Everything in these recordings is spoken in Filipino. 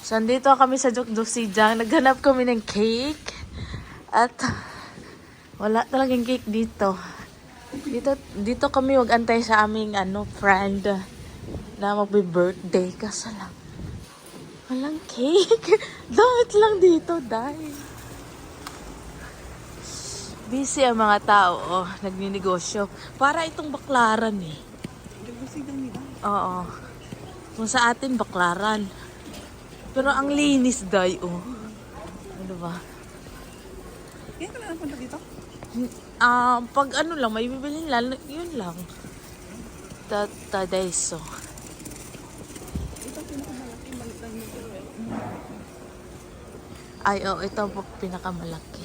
So, andito kami sa Jokdosijang. Naghanap kami ng cake. At wala talagang cake dito. Dito kami mag-antay sa aming friend na magbe-birthday. Kaso lang, walang cake. Damit lang dito, dahil busy ang mga tao. Nagninegosyo. Para itong baklaran eh. Jokdosijang nila. Oo. Kung sa atin, baklaran. Pero ang linis, day, oh. Ano ba? Kaya ka lang napunta dito? Pag lang, may bibilin lang, yun lang. Tadaiso. Ito pinakamalaki, maliit lang yung pero Ay, oh, ito po pinakamalaki.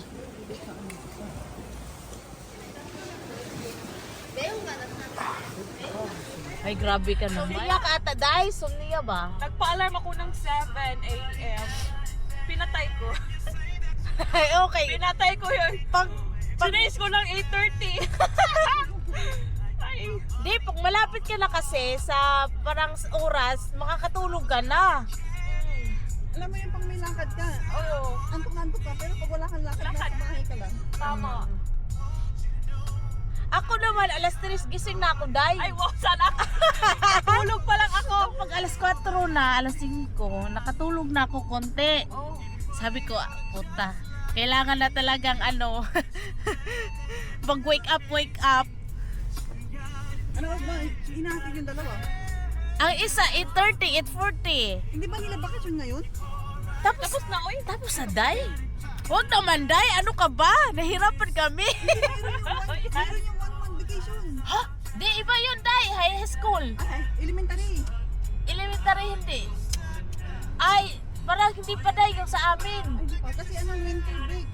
Ay, grabe ka naman. Sumniya ka ata, day. Sumniya ba? Nagpa-alarm ako ng 7 a.m. Pinatay ko. Ay, okay. Pinatay ko yun. Sinis ko ng 8:30. Ay. Di, pag malapit ka na kasi sa parang oras, makakatulog ka na. alam mo yung pang may lakad ka. Oo. Antok-antok ka, pero pag wala kang lakad, Lakad. nasa bahay ka lang. Tama. Ako naman, alas 3 gising na ako, day. Ay, wow, sana. Tulog pa lang ako. Pag alas 4 na, alas 5, nakatulog na ako konti. Oh. Sabi ko, puta, kailangan na talagang mag wake up. Ano ba, inahatid yung dalawa? Ang isa, 8:30, 8:40. Hindi ba nila bakasyon ngayon? Tapos Na, oy. sa day. Huwag naman, day. Ano ka ba? Nahirapan kami. Meron yung one-month vacation. Ha? Di, iba yun, day. High school. Ay, elementary. Elementary, hindi. Ay, parang hindi pa, day, yung sa amin. Ay, di pa. Kasi winter break.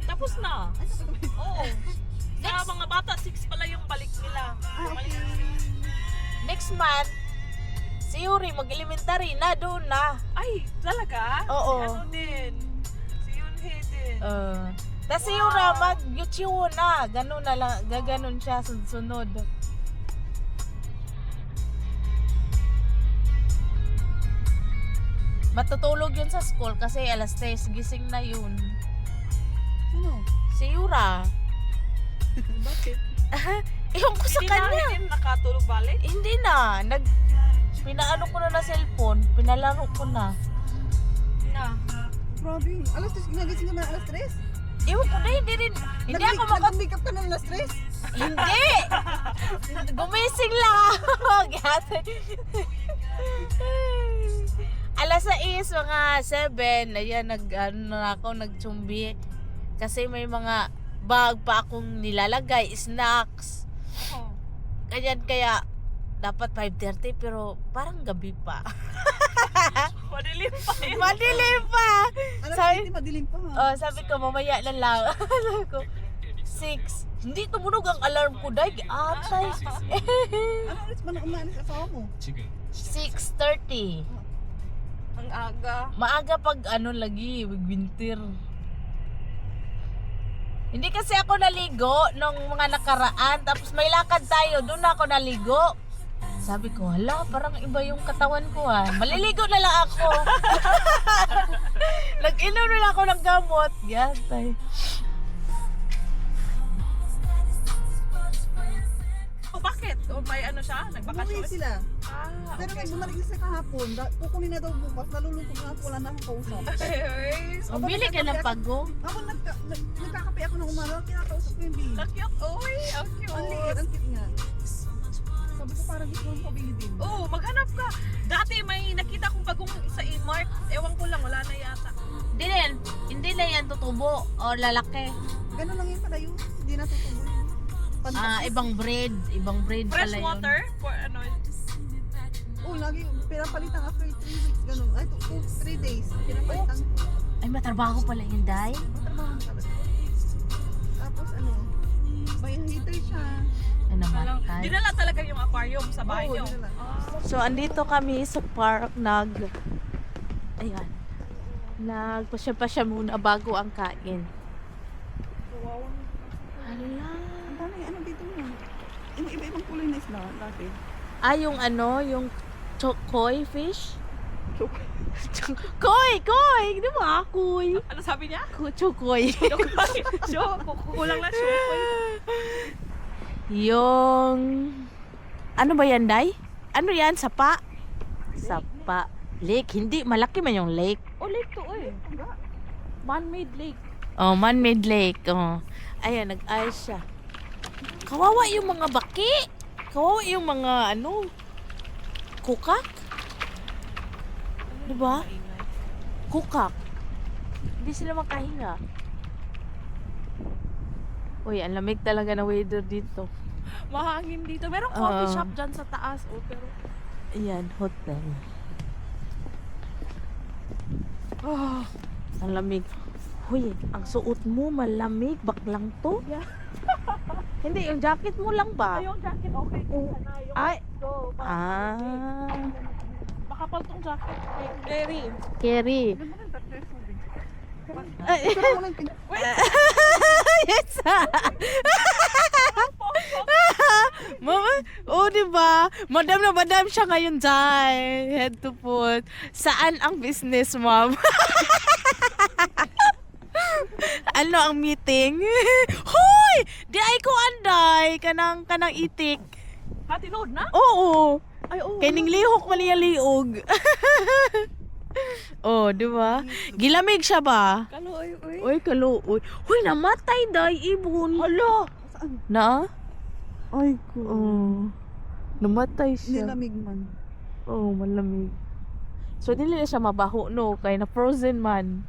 Tapos na. Ay, tapos na. Oo. Sa mga bata, 6 pala yung balik nila. Okay. Next month, si Yuri mag-elementary na, doon na. Ay, talaga? Oo. Si ano din? Si Yunhei din. Tapos si Yura mag-yuchiwo na. Ganun na lang, gaganon siya sunod. Matutulog yun sa school kasi alas 3 gising na yun. Sino? Si Yura. Bakit? Ewan ko sa kanya. Hindi na nakatulog balik? Hindi na. Pinaano ko na cellphone. Pinalaro ko na. Na. Grabe. Alas 3, nagising ka na alas 3? Ewan ko na, hindi rin. Hindi ako Nag-make up ka na alas 3? Hindi! Gumising lang ako. Alas 6, mga 7. Ayan, nagtsumbi. Kasi may mga bag pa akong nilalagay, snacks. Oo. Ganyan, kaya dapat 5:30 pero parang gabi pa. Madilim pa yun. Madilim pa! Alas Sabi, 3, madilim pa ha. sabi ko, mamaya na lang. Sabi ko, 6. Hindi tumunog ang alarm ko, dahil atay. Ano oras ba na umalis asawa mo? 6:30. Ang aga. Maaga pag lagi, winter. Hindi kasi ako naligo nung mga nakaraan. Tapos may lakad tayo, doon ako naligo. Sabi ko, hala, parang iba yung katawan ko ha. Maliligo na lang ako. Nag-inom na lang ako ng gamot. Yan, tay. Oh, bakit? O may ano siya? Umuwi Nagbakasyon? sila. Ah, Pero okay. may bumalik na sa kahapon. Kukunin na daw bukas. Nalulungkot na ako. Wala na akong kausap. Ay, O, bili ka ng pago. Ako nagkakape ako ng umaga. Kinakausap ko yung baby. ang cute. Oy, ang Ang liit. cute. Ang cute nga. Sabi ko parang gusto mong pabili din. Oo, maghanap ka. Dati may nakita kong bagong sa E-Mart. Ewan ko lang, wala na yata. Hindi na yan tutubo o lalaki. Ganun lang yun pala yun. Hindi na tutubo yun. Ibang breed. Ibang breed Fresh pala yun. water? For ano? Oh, lagi pinapalitan after 3 weeks. Ganun. Ay, 3 days. Pinapalitan ko. Ay, matrabaho pala yun, day. Matrabaho talaga. Tapos may heater siya. Ay, Walang, namatay. dinala talaga yung aquarium sa bahay Oo, niyo. dinala. So, andito kami sa park ayan. Nagpasya-pasya muna bago ang kain. Kawawa. Hala. Ang dami, ano dito mo? Iba-ibang kulay na isla dati. Yung koi fish. Koy! Koy! Di ba akoy? Ano sabi niya? Chukoy. Kulang lang siya. Yung... Ano ba yan, Day? Ano yan? Sapa? Sapa. Lake. Hindi. Malaki man yung lake. Oh, lake to eh. Man-made lake. Oh, man-made lake. Oh. Ayan, nag-ice siya. Kawawa yung mga baki. Kawawa yung mga, ano, kukak. Diba? Kukak. Hindi sila makahinga. Uy, ang lamig talaga na weather dito. Mahangin dito. Merong coffee Oo. shop dyan sa taas. Oh, pero... Ayan, hotel. Oh, Ang lamig. Huy, ang suot mo malamig. Baklang to. Yeah. Hindi, yung jacket mo lang ba? yung jacket okay. Sana yung Ay. go. Makapal tong jacket. Very. Carry. Pero mo lang Yes. Mama, oh, di ba? Madam na madam siya ngayon dyan. Head to foot. Saan ang business, ma'am? Ano ang meeting? Hoy! Di ay ko anday. Kanang itik. Hatinood na? Oo. Ay, oh. Kay ning lihok man niya liog. Oh, di ba? Gilamig siya ba? Kaloy, uy. Uy, kaluoy. Huy, namatay day ibon. Hala. Saan? Na? Ay ko. Oh. Namatay siya. Nilamig man. Oh, malamig. So, dili na siya mabaho, no? Kaya na frozen man.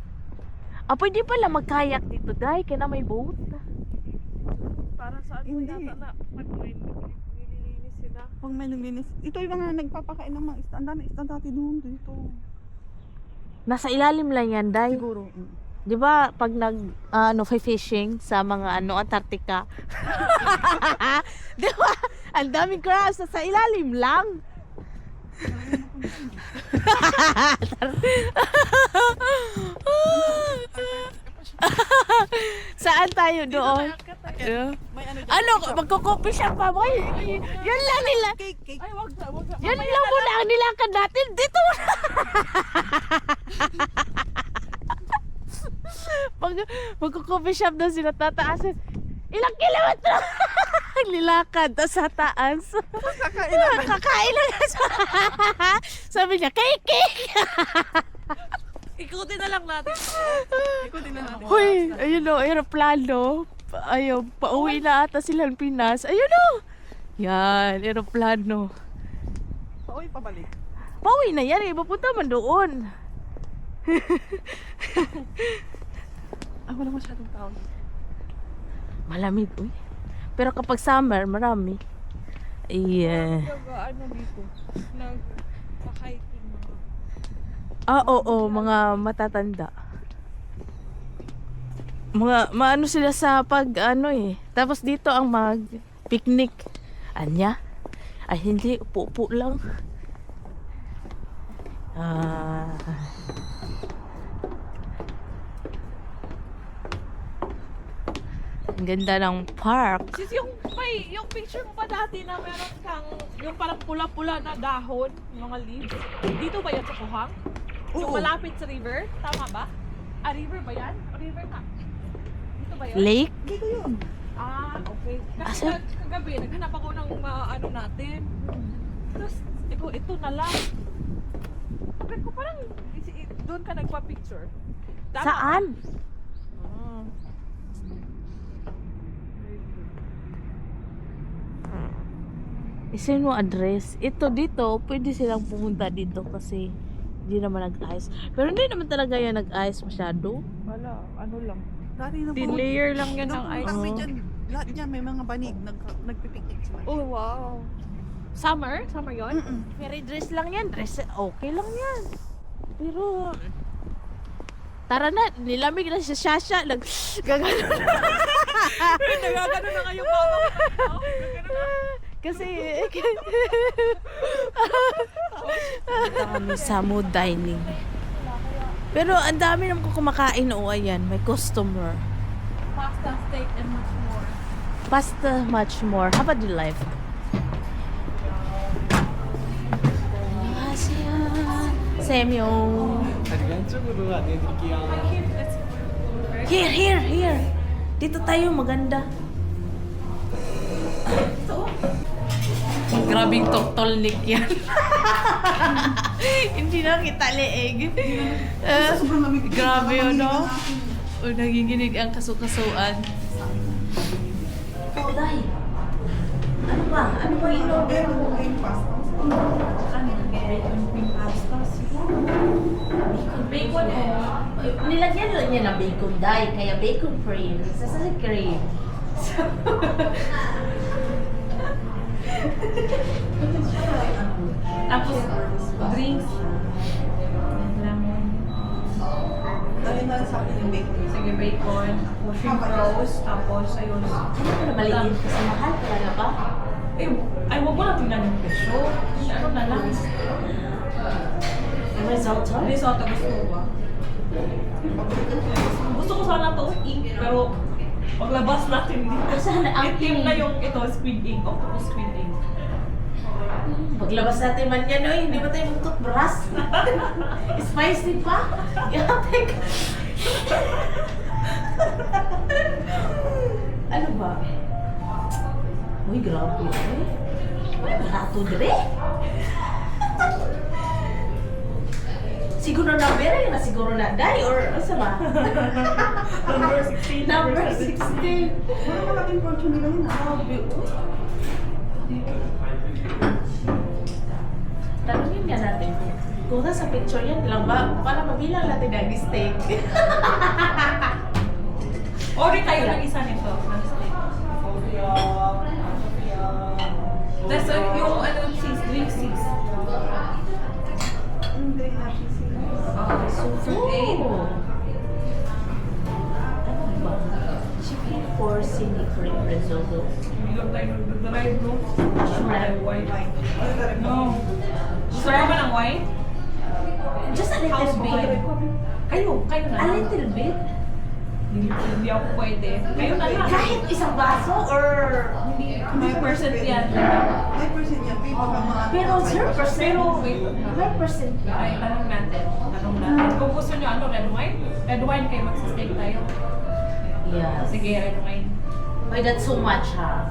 Ah, pwede pala magkayak dito, day. Kaya na may boat. Para saan mo Hindi. yata na nililinis sila. Pag may naglinis. Ito yung mga nagpapakain ng mga isda. Ang dami isda dati doon dito. Nasa ilalim lang yan, day. Siguro. Di ba pag fishing sa mga Antarctica? Di ba? Ang daming crabs sa ilalim lang. Saan tayo doon? Ano, magko-coffee shop pa boy? Yan lang nila. Cake, cake. Ay, wag na, wag na. Yan lang muna ang nilakad natin. Dito muna. Magko-coffee shop daw sila tataasin. Ilang kilometro? Nilakad ta sa taas. Kakain lang. Sabi niya, cake. Ikutin na lang natin. Ikutin na natin. Hoy, ayun o, aeroplano. Ayun, pauwi na ata silang Pinas. Ayun o. Yan, aeroplano. Pauwi pabalik. Pauwi na yan eh, papunta man doon. Wala masyadong tao. Malamig, uy. Pero kapag summer, marami. Yeah. Ano dito? Nag-hiking mga. Ah, oo, mga matatanda. Maano sila sa pag, ano eh. Tapos dito ang mag-picnic. Anya? Ay, hindi. Upo-upo lang. Ang ganda ng park. Sis, yung picture mo pa dati na meron kang, yung parang pula-pula na dahon, yung mga leaves. Dito ba yan sa Kuhang? Yung Oo. malapit sa river? Tama ba? Ah, river ba yan? O river na? Dito ba yun? Lake? Dito yun. Ah, okay. Kasi Asa? kagabi, naghanap ako ng ano natin. Tapos, ito na lang. Sabi ko parang, doon ka nagpa-picture. Tama ba? Saan? Ah. Isa mo address. Ito dito, pwede silang pumunta dito kasi hindi naman nag-ice. Pero hindi naman talaga yan nag-ice masyado. Wala, ano lang. Dati na Thin layer lang yan ng ice. Kami dyan, lahat dyan may mga banig. Nagpipiknik sila. Oh, wow. Summer? Summer yun? Mm-mm. Pero dress lang yan. Dress, okay lang yan. Pero, tara na, nilamig na si Shasha. Gagano Nagagano na kayo mama ko. Nagagano na. kasi, kami sa mood dining. Pero ang dami naman ko kumakain. O, ayan, may customer. Pasta, steak, and much more. Pasta, much more. How about your life? Semyo. 안쪽으로 안내드릴게요. Here. Dito tayo, maganda. Grabing toktolnik yan. Hindi na kita leeg. Sobrang lamig. Grabe yun, no? O, nagiginig ang kasukasuan. Ikaw, Day. Ano ba? Ano ba in-order mo? Bacon eh. Nilagyan lang niya ng bacon dye, kaya bacon cream. Sasali cream. Tapos, drinks. Lemon. Dahil na sa akin yung bacon. Sige, bacon. Shrimp rolls. Tapos, ayun. Ano ka na maliit? Kasi mahal talaga ba? Eh, ay, wag mo na tingnan yung presyo. Ano na lang. Risotto? Risotto gusto mo ba? Gusto ko sana to ink, pero paglabas natin dito. Asan na ang Itim na yung ito, squid ink. Octopus squid ink. Paglabas natin man yan, oy, hindi ba tayo mag-toothbrush? Spicy pa? Yatek. Ano ba? Uy, grabe. Uy, barato dire. Siguro na very na siguro na die or ano ba? Number 16. Number 16. Wala malaking portion nila yun. Grabe, uy. Tanungin nga natin. Kung sa picture yan lang ba, para mabilang natin ang steak. Order tayo ng isa nito. ng steak. Tapos yung ano, cheese, drink cheese. Hindi, happy sila. Fruit Ano ba? Chicken porcini cream risotto. Hindi lang tayo nag-drive, no? Shrimp. White. Ano ka rin? No. Gusto mo ba ng white? Just a little House bit. Kayo na. A little bit? Hindi ako pwede. Kayo na lang. Kahit isang baso or... May percent yan. May percent yan. May baka mga... Pero 0%. Pero wait. 5%. Ay, tanong natin. Kung gusto nyo ano, red wine? Red wine kayo magsa-steak tayo. Yes. Sige, red wine. Wait, that's too much, ha?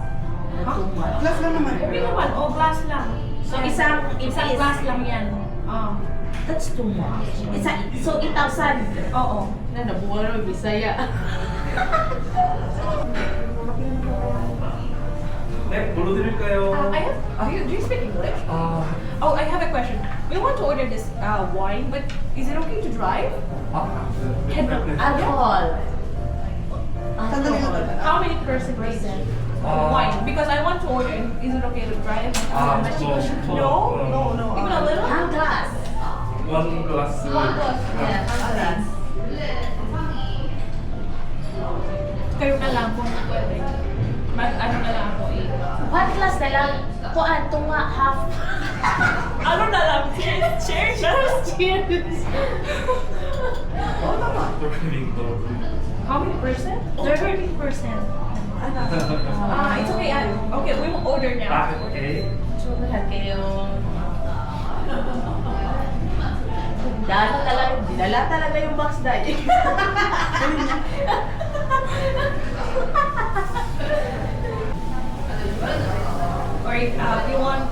That's too much. Glass lang naman. Okay naman. O, glass lang. So, isang glass lang yan. Oh. That's too much. So, 8,000. Oo. Na, nabuha na Bisaya. 네, 뭘로 드릴까요? Do you speak English? Oh, I have a question. We want to order this wine, but is it okay to drive? Alcohol. Sandali lang. Alcohol. How many percentage wine? Because I want to order. Is it okay to drive? No. Even a little? One glass. 원 글라스. One glass. Yeah, one glass. Kayo na lang kung pwede. Ano na lang ako eh. One glass na lang. Kuan, tunga, half. Ano na lang? Cheers! Cheers! How many percent? 30%. It's okay. Okay, we will order now. 아, 오케이. Lahat kayo. Dinala talaga yung box dahil. Alright, we want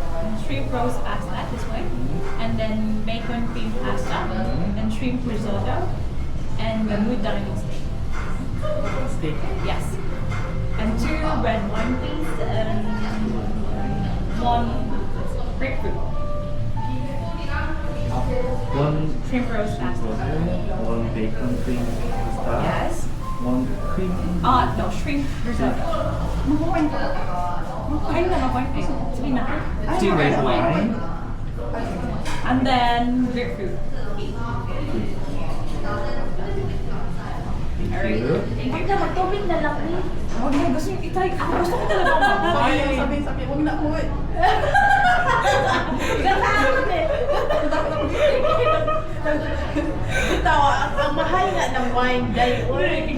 shrimp roast pasta this way, and then bacon cream pasta, and shrimp risotto, and the mozzarella steak. 스테이크. Yes. And 2 red wine please, and 1 grapefruit. 원 Shrimp roast pasta. 원 베이컨 크림 파스타. Yes. 원 크림. No, shrimp risotto. Mag-wine ka. Kain na mag-wine please. Sabihin natin. 티 레드 와인. And then grapefruit. Alright. Huwag na, magtubig na lang rin. Huwag na, gusto yung itay. Ako gusto ko talaga mag-wine. Sabi, huwag na ako eh. Ganahan eh. Ito, ang mahal nga ng wine dahil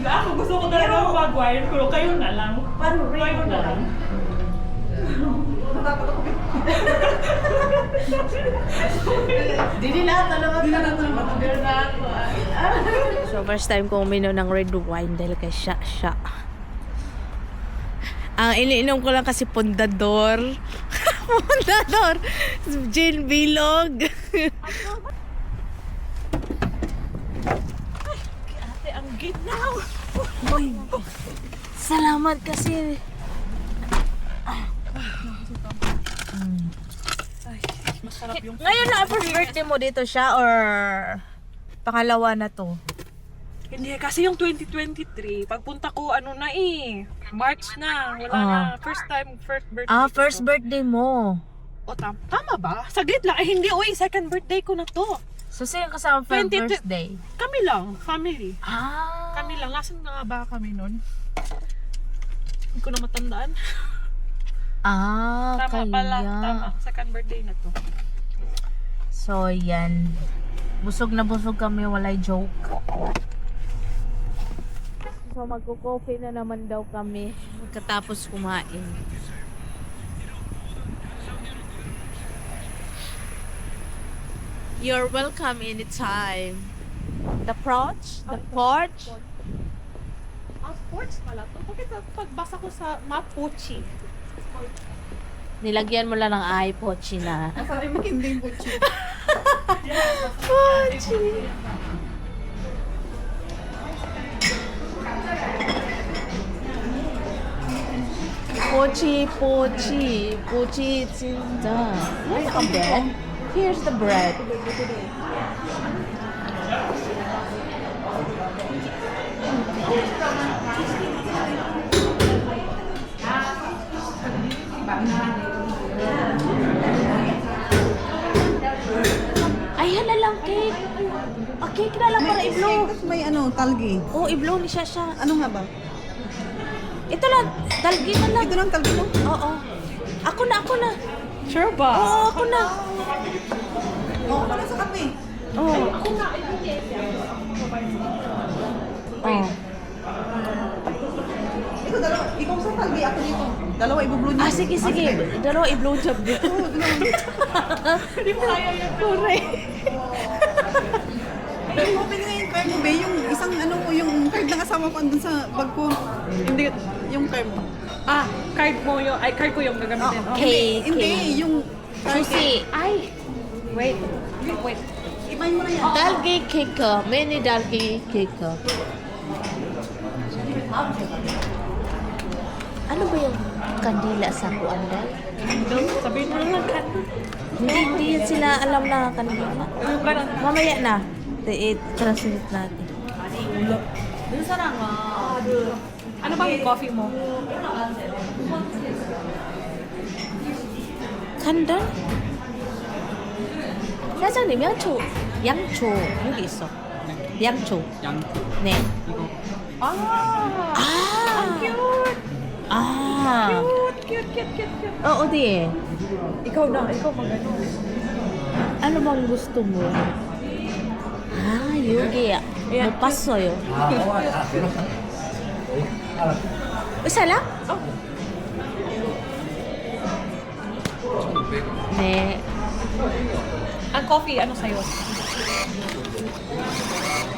Ako gusto ko talaga mag-wine, pero kayo na lang. Paano rin Kayo na lang. wine? dapat ako. Dili na ako. So, first time ko uminom ng red wine dahil kay siya. Ang iniinom ko lang kasi Pondador. Pondador. Gin Bilog. Ate, ang ginaw. Salamat kasi. Masarap yung Ngayon na first birthday mo dito siya or pangalawa na to? Hindi, kasi yung 2023, pagpunta ko, March na. Wala na. First birthday. First birthday mo. O, tama ba? Saglit lang. Hindi, second birthday ko na to. So, sino kasama for 22 birthday? Kami lang, family. Ah. Kami lang. Nasaan na nga ba kami nun? Hindi ko na matandaan. Tama Kaya. pala. Tama. Second birthday na to. So, yan. Busog na busog kami, walay joke. So, magko-coffee na naman daw kami pagkatapos kumain. You're welcome anytime. The porch? The porch? Sports pala to. Bakit pagbasa ko sa Mapuche? Nilagyan mo lang ng iPochi na. Sabi mo hindi yung Puche. Pochi. Pochi, 진짜. Where's the bread? Here's the bread. Ayan na lang cake. Cake na lang para i-blow. Tapos may talgi. Oh, i-blow ni Shasha. Ano nga ba? Ito lang, dalgi na lang. Ito lang talgi mo? Oo. Ako na. Sure ba? Oo, ako na. Oo, wala sa kape. Oo. Oh. Ito, dalawa. Ikaw sa talgi, ako dito. Dalawa, ibublo niyo. Sige. Dalawa i-blow job dito. Hindi mo kaya yun. Correct. Ay, open nga yung card mo, be. Yung isang yung card ng asawa ko andun sa bag ko. Hindi, yung card mo. Card mo yung, card ko yung gagamitin. Hindi, yung card. Susi. Ay! Wait. Ibahin mo na yan. Dalgi cake. Mini dalgi cake. Ano ba yung kandila sa kuanday? Sabihin mo lang candle. Hindi yan sila alam na kandila. Yung ganun. Mamaya na. I-translate natin. Ano bang yung coffee mo? 간다? 사장님 양초 여기 있어. 양초. 네. Cute! Cute. 어디에? Ikaw magano. ano bang gusto mo? 여기 못 봤어요. isa lang? 네. Ang coffee, ano sa'yo?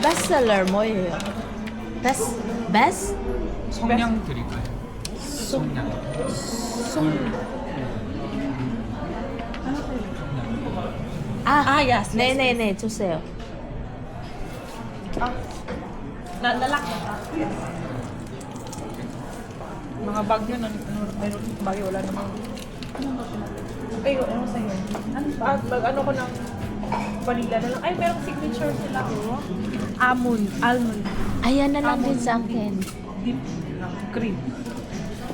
bestseller 뭐예요? best? 성냥 드릴까요? 성냥. Yes. 네네네 주세요. Nalak na ta. Mga bag yun, meron bagay, wala namang. Ay, ano sa'yo? Ano ko ng vanilla na lang. Ay, merong signature sila. Almond. Ayan na lang din sa akin. Deep cream.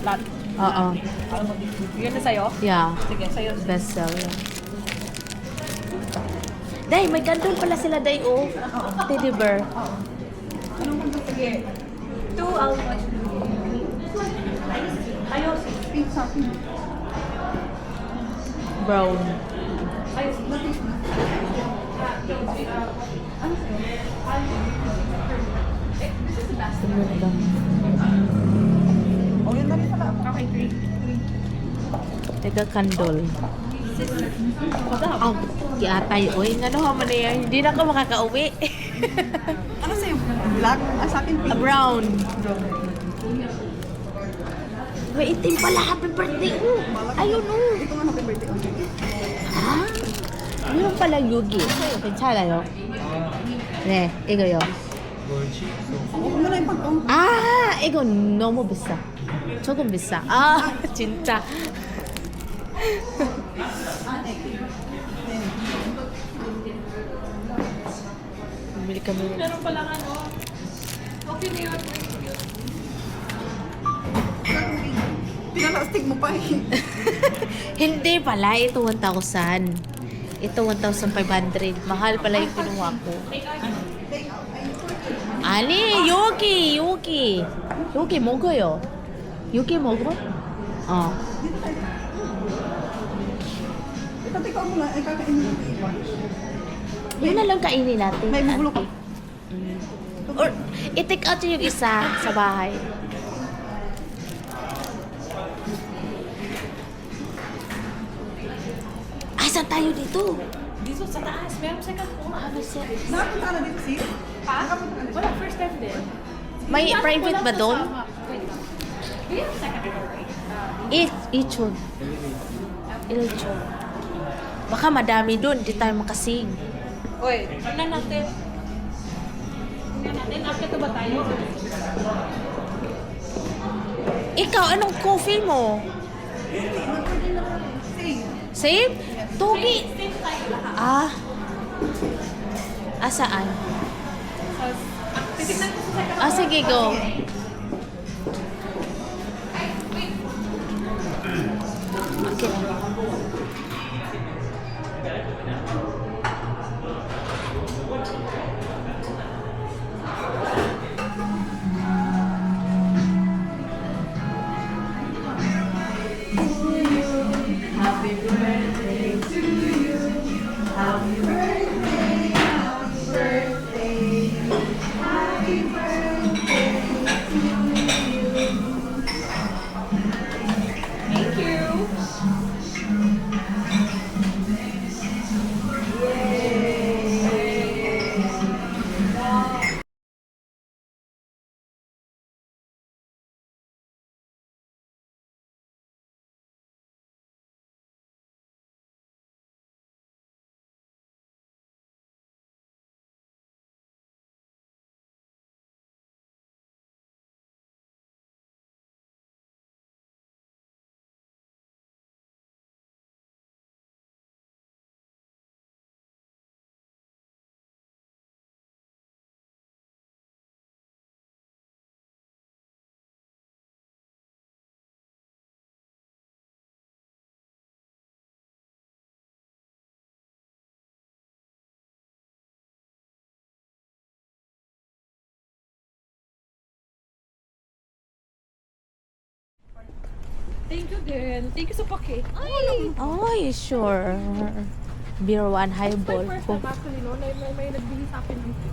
Latte. Oo. Almond deep cream. Yun na sa'yo? Yeah. Sige, sa'yo. Bestseller. Day, may candle pala sila, Day, oh. Teddy bear. Sige. 2 almond. Ayos. Pizza. Brown. Ayos. Sunod lang. O, yun na rin pala. Okay, 3. Taga-kandol. Ah, kiatay. Uy, nga naman man yan. Hindi na ako makakauwi. Ano sa'yo? Black? Ah, sa akin pink. Brown. May itim pala. Happy birthday. Ayun Ito nga happy birthday. Ah, 이런 빨라 여기 괜찮아요. 네, 이거요. Huwag mo na yung pag-on. 아, 이거 너무 비싸. 조금 비싸. 아, 진짜. bumili kami. Meron palang ano. Okay na yun. Pinalastig mo pa eh. Hindi pala, ito 1,000. Ito 1,500. Mahal pala yung kinuha ko. 아니, 여기 먹어요. 여기 먹어? Ikaw mo lang, kakainin mo yung iba. Yun na lang kainin natin. May magulo ka. Or, i-take out yung isa sa bahay. Saan tayo dito? Dito sa taas. Meron second floor. Nakapunta ka na dito, sis? Ha? Nakapunta ka na dito. Wala, first time din. May private ba doon? Wait lang. Do you have second floor, right? Ichon. Ichon. Baka madami doon, di tayo makasing. Oy, tingnan natin. Tingnan natin. After to ba tayo? Ikaw, anong coffee mo? Save? Togi. Saan? Titignan ko sa second Sige, go. Okay. Thank you. Thank you din. Thank you sa pake. Ay, sure. Beer one highball. First time actually, no? May nagbili sa akin dito.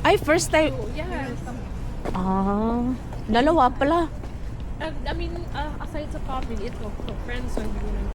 Ay, first time. Yes. Dalawa pala. I mean, aside sa family, ito, friends are doing